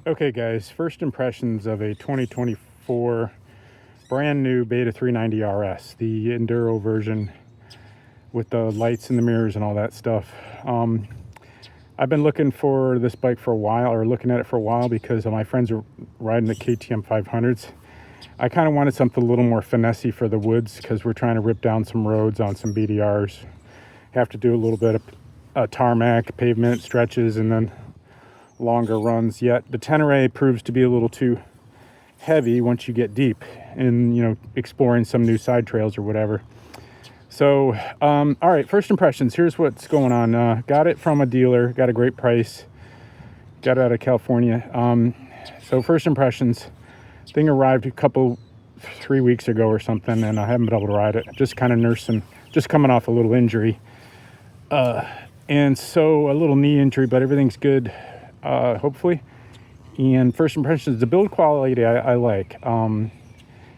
Okay guys, first impressions of a 2024 brand new Beta 390 RS, the Enduro version with the lights and the mirrors and all that stuff. I've been looking for this bike for a while, or looking at it for a while, because my friends are riding the KTM 500s. I kind of wanted something a little more finessey for the woods, because we're trying to rip down some roads on some BDRs. Have to do a little bit of tarmac, pavement stretches, and then longer runs. Yet the Tenere proves to be a little too heavy once you get deep in, exploring some new side trails or whatever. So all right, first impressions, here's what's going on. Got it from a dealer, got a great price, got it out of California. So first impressions, thing arrived 3 weeks ago or something, and I haven't been able to ride it. Just kind of nursing, just coming off a little injury, and so a little knee injury, but everything's good, hopefully. And first impressions, the build quality I like.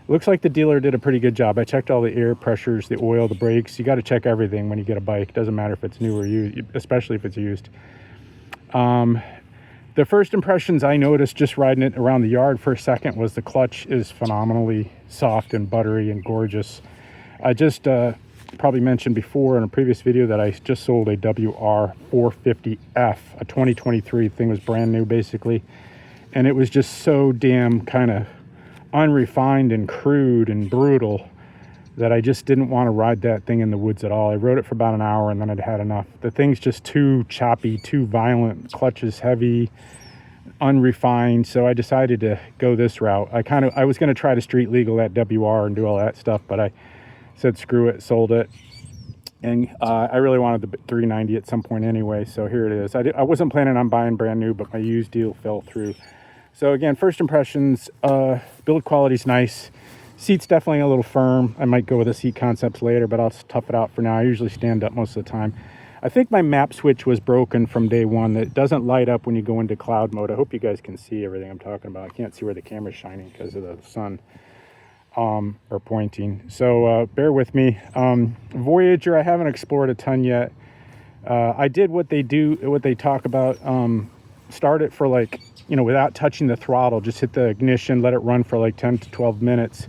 Looks like the dealer did a pretty good job. I checked all the air pressures, the oil, the brakes. You got to check everything when you get a bike. Doesn't matter if it's new or used, especially if it's used. The first impressions I noticed just riding it around the yard for a second was the clutch is phenomenally soft and buttery and gorgeous. I just probably mentioned before in a previous video that I just sold a WR450F, a 2023. Thing was brand new basically, and it was just so damn kind of unrefined and crude and brutal that I just didn't want to ride that thing in the woods at all. I rode it for about an hour and then I'd had enough. The thing's just too choppy, too violent. Clutch is heavy, unrefined. So I decided to go this route. I was going to try to street legal that WR and do all that stuff, but I said screw it, sold it. And I really wanted the 390 at some point anyway, so here it is. I wasn't planning on buying brand new, but my used deal fell through. So again, first impressions, build quality's nice. Seat's definitely a little firm. I might go with the seat concepts later, but I'll tough it out for now. I usually stand up most of the time. I think my map switch was broken from day one. It doesn't light up when you go into cloud mode. I hope you guys can see everything I'm talking about. I can't see where the camera's shining because of the sun or pointing. So bear with me. Voyager, I haven't explored a ton yet. I did what they talk about. Start it for without touching the throttle, just hit the ignition, let it run for 10 to 12 minutes,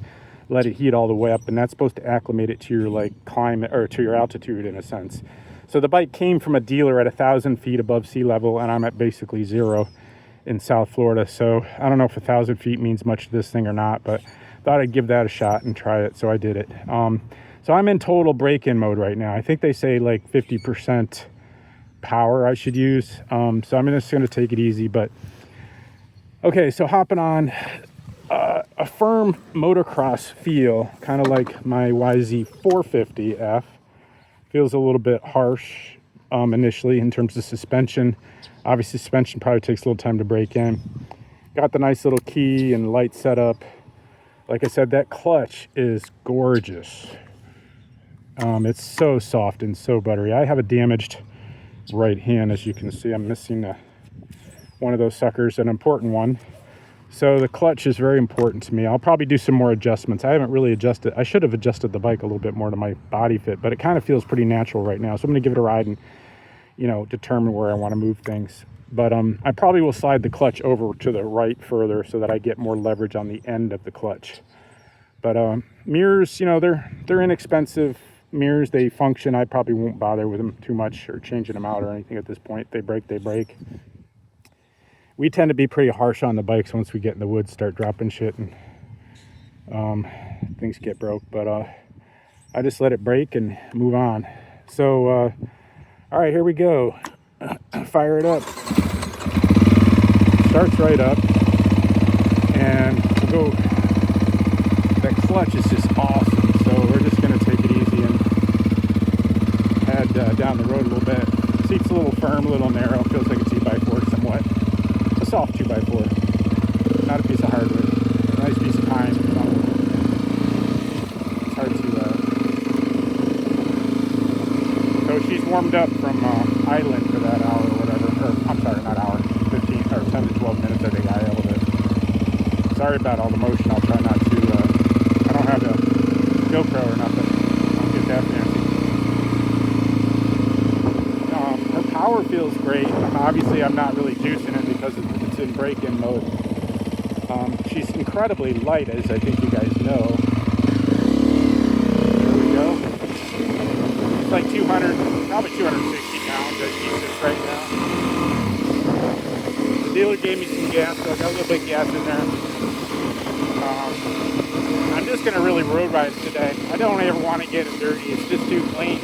let it heat all the way up, and that's supposed to acclimate it to your climate, or to your altitude in a sense. So the bike came from a dealer at 1,000 feet above sea level, and I'm at basically 0 in South Florida. So I don't know if 1,000 feet means much to this thing or not, but thought I'd give that a shot and try it, so I did it. So I'm in total break-in mode right now. I think they say 50% power I should use. So I'm just going to take it easy, but okay, so hopping on, a firm motocross feel, kind of like my YZ450F. Feels a little bit harsh initially in terms of suspension. Obviously, suspension probably takes a little time to break in. Got the nice little key and light setup. Like I said, that clutch is gorgeous. It's so soft and so buttery. I have a damaged right hand, as you can see. I'm missing one of those suckers, an important one. So the clutch is very important to me. I'll probably do some more adjustments. I haven't really adjusted. I should have adjusted the bike a little bit more to my body fit, but it kind of feels pretty natural right now. So I'm going to give it a ride and, determine where I want to move things. But I probably will slide the clutch over to the right further so that I get more leverage on the end of the clutch. But mirrors, they're inexpensive mirrors. They function. I probably won't bother with them too much or changing them out or anything at this point. They break, they break. We tend to be pretty harsh on the bikes once we get in the woods, start dropping shit, and things get broke. But I just let it break and move on. So, all right, here we go. Fire it up. Starts right up, and we'll go. That clutch is just awesome. So we're just gonna take it easy and head down the road a little bit. Seat's a little firm, a little narrow. Feels like a 2x4 somewhat. A soft 2x4, not a piece of hardwood. A nice piece of pine. It's hard to. So she's warmed up from idling for that hour or whatever. Or I'm sorry, not hour. 15 or 10 to 12 minutes. I think I idled it. Sorry about all the motion. I'll try not to. I don't have a GoPro or nothing. I'll get that fancy. Her power feels great. Obviously, I'm not really juicing it because it's in break-in mode. She's incredibly light, as I think you guys know. There we go. It's like 200, probably 260 pounds as she sits right now. The dealer gave me some gas, so I got a little bit of gas in there. I'm just going to really road ride today. I don't ever want to get it dirty. It's just too clean.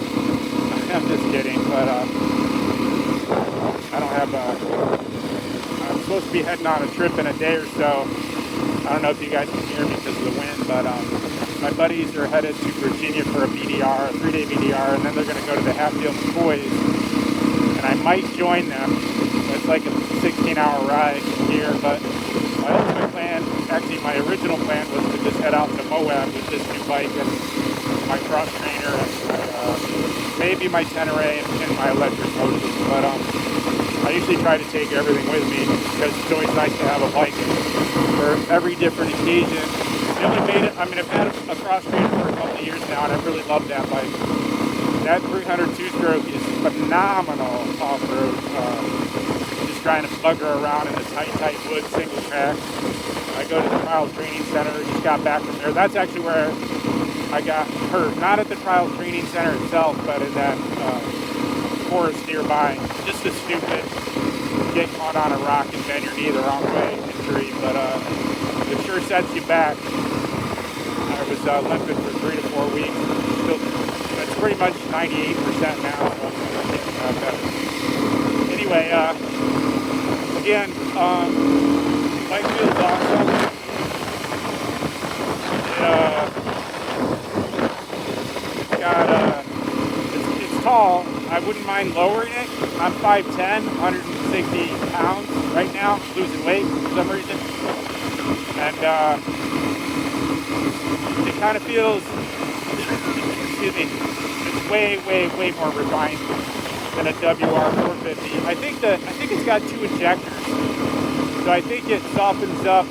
I'm just kidding, but I don't have I'm supposed to be heading on a trip in a day or so. I don't know if you guys can hear me because of the wind, but my buddies are headed to Virginia for a BDR, a 3-day BDR, and then they're going to go to the Hatfield McCoys, and I might join them. It's like a 16-hour ride here, but my ultimate plan, actually my original plan, was to just head out to Moab with this new bike and my cross trainer and maybe my Tenere and my electric motors. But I usually try to take everything with me because it's always nice to have a bike for every different occasion. I only made it, I mean, I've had a cross trainer for a couple of years now, and I really love that bike. That 300 two-stroke is phenomenal off-road. Just trying to bugger around in the tight wood single track. I go to the Trials Training Center, just got back from there. That's actually where I got hurt. Not at the Trials Training Center itself, but in that forest nearby. Just a stupid get caught on a rock and bend your knee the wrong way injury, but it sure sets you back. I was limping for 3 to 4 weeks. Still, it's pretty much 98% now, so I'm getting better. Anyway, again, bike feels awesome. It's tall. I wouldn't mind lowering it. I'm 5'10", 160 pounds right now, losing weight for some reason. And it kind of feels, excuse me, it's way more refined than a WR450. I think it's got 2 injectors. So I think it softens up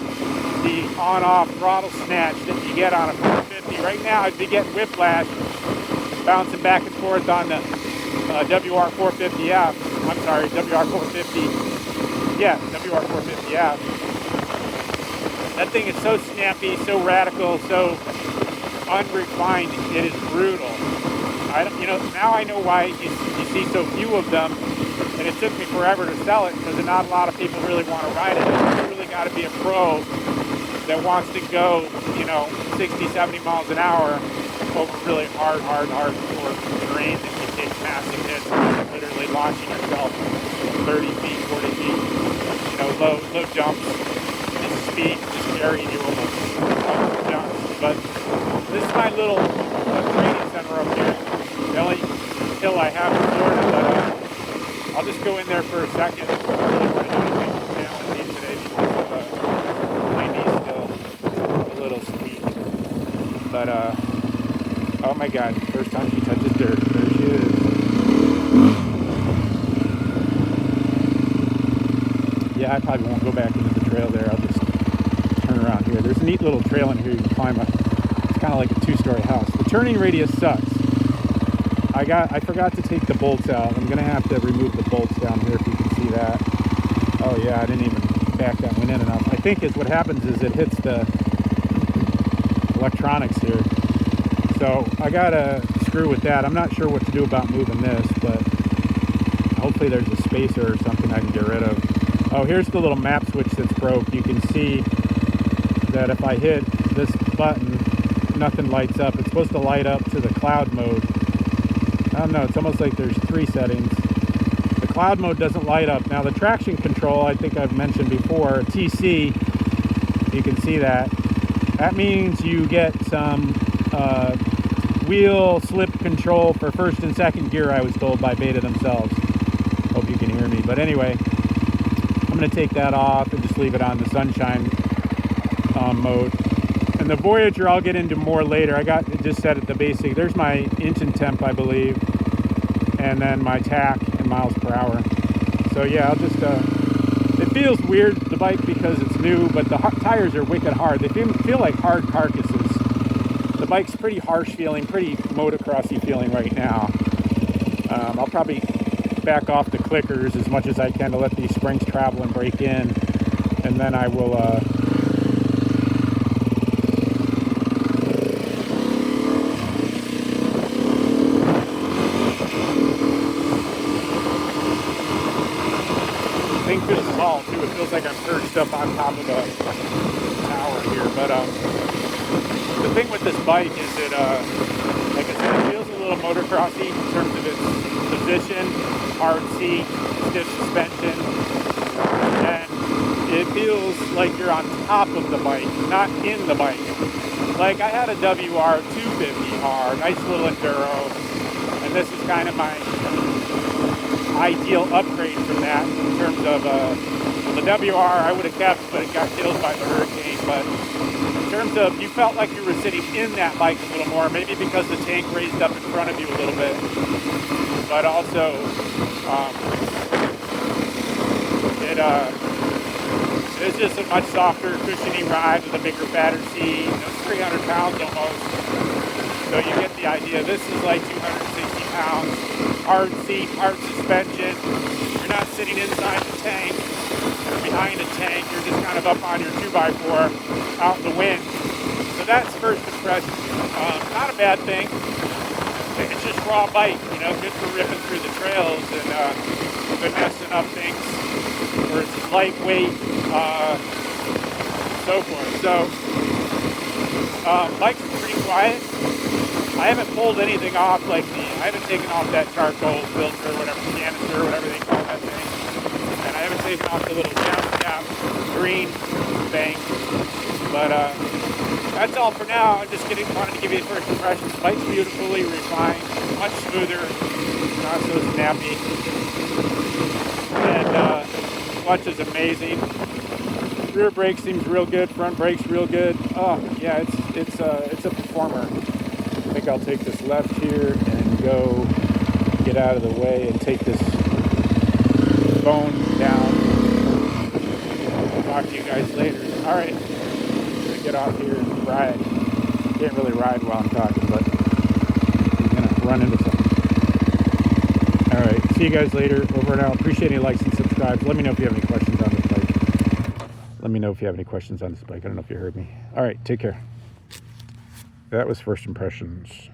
the on-off throttle snatch that you get on a 450. Right now I'd be getting whiplash, bouncing back and forth on the WR450F. I'm sorry, WR450. Yeah, WR450F. That thing is so snappy, so radical, so unrefined. It is brutal. Now I know why you see so few of them, and it took me forever to sell it because not a lot of people really want to ride it. You really got to be a pro that wants to go, 60, 70 miles an hour over really hard terrain that you take massive hits, literally launching yourself 30 feet, 40 feet, low jumps, just speed, just carrying you over jumps. But this is my little training center up here, the only hill I have in Florida, but I'll just go in there for a second. I don't really want to do anything challenging today because my knee's still a little squeak. But, oh my God, first time she touches dirt, there she is. Yeah, I probably won't go back into the trail there. I'll just turn around here. There's a neat little trail in here you can climb up. It's kind of like a 2-story house. The turning radius sucks. I forgot to take the bolts out. I'm going to have to remove the bolts down here if you can see that. Oh yeah, I didn't even back that one in enough. I think what happens is it hits the electronics here. So I got to screw with that. I'm not sure what to do about moving this, but hopefully there's a spacer or something I can get rid of. Oh, here's the little map switch that's broke. You can see that if I hit this button, nothing lights up. It's supposed to light up to the cloud mode. I don't know, it's almost like there's 3 settings. The cloud mode doesn't light up. Now the traction control, I think I've mentioned before, TC, you can see that. That means you get some wheel slip control for first and second gear, I was told by Beta themselves. Hope you can hear me. But anyway, I'm going to take that off and just leave it on the sunshine mode. And the Voyager I'll get into more later. I got it just set at the basic. There's my engine temp, I believe, and then my tach in miles per hour. So yeah, I'll just it feels weird, the bike, because it's new, but the tires are wicked hard. They feel like hard carcasses. The bike's pretty harsh feeling, pretty motocrossy feeling right now. I'll probably back off the clickers as much as I can to let these springs travel and break in. and then I will think through this wall too. It feels like I'm perched up on top of a tower here. But the thing with this bike is it, like I said, it feels a little motocrossy in terms of its position, hard seat, stiff suspension, and it feels like you're on top of the bike, not in the bike. Like I had a WR250R, nice little enduro, and this is kind of my ideal upgrade from that in terms of the WR I would have kept, but it got killed by the hurricane. But in terms of, you felt like you were sitting in that bike a little more, maybe because the tank raised up in front of you a little bit, but also it's just a much softer, cushiony ride with a bigger, fatter seat. You know, it's 300 pounds almost, so you get the idea. This is like 260 pounds, hard seat, hard suspension. You're not sitting inside the tank or behind a tank. You're just kind of up on your 2x4 out in the wind. So that's first impression. Not a bad thing. It's just raw bike, you know, good for ripping through the trails and finessing up things where it's lightweight, so forth. So, bike's pretty quiet. I haven't pulled anything off, like I haven't taken off that charcoal filter or whatever, canister or whatever they call that thing. And I haven't taken off the little cap green thing. But that's all for now. I'm just wanted to give you the first impressions. The bike's beautifully refined, much smoother, not so snappy. And clutch is amazing. Rear brake seems real good. Front brake's real good. Oh yeah, it's a performer. I think I'll take this left here and go get out of the way and take this bone down. I'll talk to you guys later. All right, I'm gonna get off here and ride. Can't really ride while I'm talking, but I'm gonna run into something. All right, see you guys later. Over and out. Appreciate any likes and subscribes. Let me know if you have any questions on this bike. Let me know if you have any questions on this bike. I don't know if you heard me. All right, take care. That was first impressions.